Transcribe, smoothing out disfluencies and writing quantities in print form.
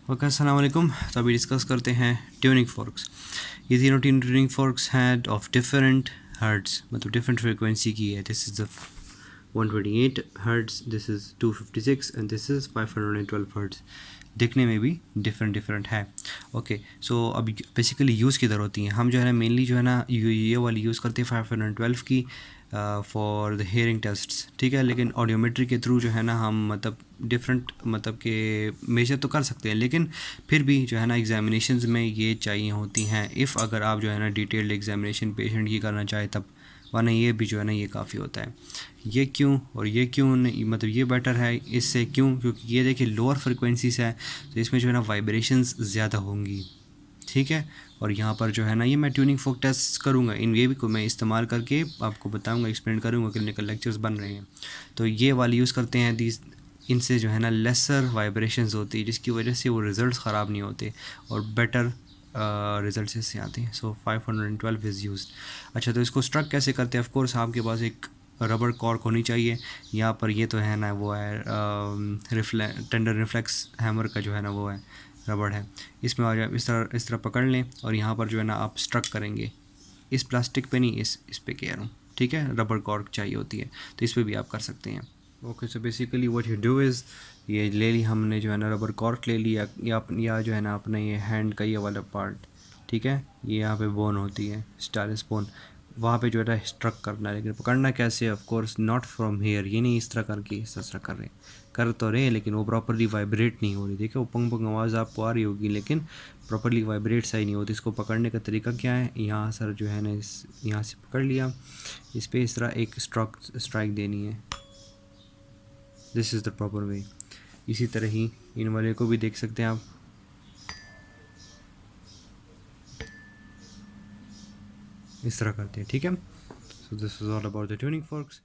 Okay, अस्सलाम वालेकुम। तो अभी डिस्कस करते हैं ट्यूनिंग फोर्क्स। ये तीनों ट्यूनिंग फोर्क्स हैं ऑफ डिफरेंट हर्ट्स, मतलब डिफरेंट फ्रिक्वेंसी की है। This is the 128 hertz, this is 256 and this is 512 hertz. दिखने में भी डिफरेंट है। ओके, सो अब बेसिकली यूज़ किधर होती हैं? हम जो है ना मेनली जो है ना ये वाली यूज़ करते हैं 512 की फॉर द हेयरिंग टेस्ट्स, ठीक है। लेकिन ऑडियोमेट्री के थ्रू जो है ना हम मतलब डिफरेंट मतलब के मेजर तो कर सकते हैं, लेकिन फिर भी जो है ना एग्जामिनेशंस में ये चाहिए होती हैं इफ़ अगर आप जो है ना डिटेल्ड एग्जामिनेशन पेशेंट की करना चाहे तब, वरना ये भी जो है ना ये काफ़ी होता है। ये क्यों और ये क्यों नहीं, मतलब ये बेटर है इससे क्यों? क्योंकि ये देखिए लोअर फ्रिक्वेंसीज है तो इसमें जो है ना वाइब्रेशंस ज़्यादा होंगी, ठीक है। और यहाँ पर जो है ना ये मैं ट्यूनिंग फोक टेस्ट करूँगा, इन ये भी को मैं इस्तेमाल करके आपको बताऊँगा, एक्सप्लेन करूँगा, क्लिनिकल लेक्चर्स बन रहे हैं। तो ये वाली यूज़ करते हैं दीज, इनसे जो है ना लेसर वाइब्रेशंस होती है जिसकी वजह से वो रिज़ल्ट ख़राब नहीं होते और बेटर रिज़ल्ट इससे आते हैं। सो 512 इज़ यूज। अच्छा, तो इसको स्ट्रक कैसे करते हैं? ऑफ कोर्स आपके पास एक रबर कॉर्क होनी चाहिए। यहाँ पर ये तो है ना वो है टेंडर रिफ्लेक्स हैमर का जो है ना वो है रबड़ है। इसमें और इस तरह पकड़ लें और यहाँ पर जो है ना आप स्ट्रक करेंगे, इस प्लास्टिक पे नहीं, इस पे कह रहा हूँ, ठीक है। रबर कॉर्क चाहिए होती है तो इस पर भी आप कर सकते हैं। Okay, so basically what you do is, ये ले ली हमने जो है ना रबर कॉर्क ले लिया, या जो है ना अपने ये हैंड का ये वाला पार्ट, ठीक है। ये यहाँ पे बोन होती है, स्टाइलस बोन, वहाँ पे जो है स्ट्रक करना है। लेकिन पकड़ना कैसे? Of course not from here, ये नहीं इस तरह करके इस तरह कर रहे, कर तो रहे लेकिन वो प्रॉपरली वाइब्रेट नहीं हो रही। देखिए वो पंग पंग आवाज़ आपको आ रही होगी लेकिन प्रॉपरली वाइब्रेट सही नहीं होती। इसको पकड़ने का तरीका क्या है? यहाँ सर जो है ना इस यहाँ से पकड़ लिया, इस पर इस तरह एक स्ट्राइक देनी है। This is the proper way. इसी तरह ही इन वाले को भी देख सकते हैं आप, इस तरह करते हैं, ठीक है। So this is all about the tuning forks.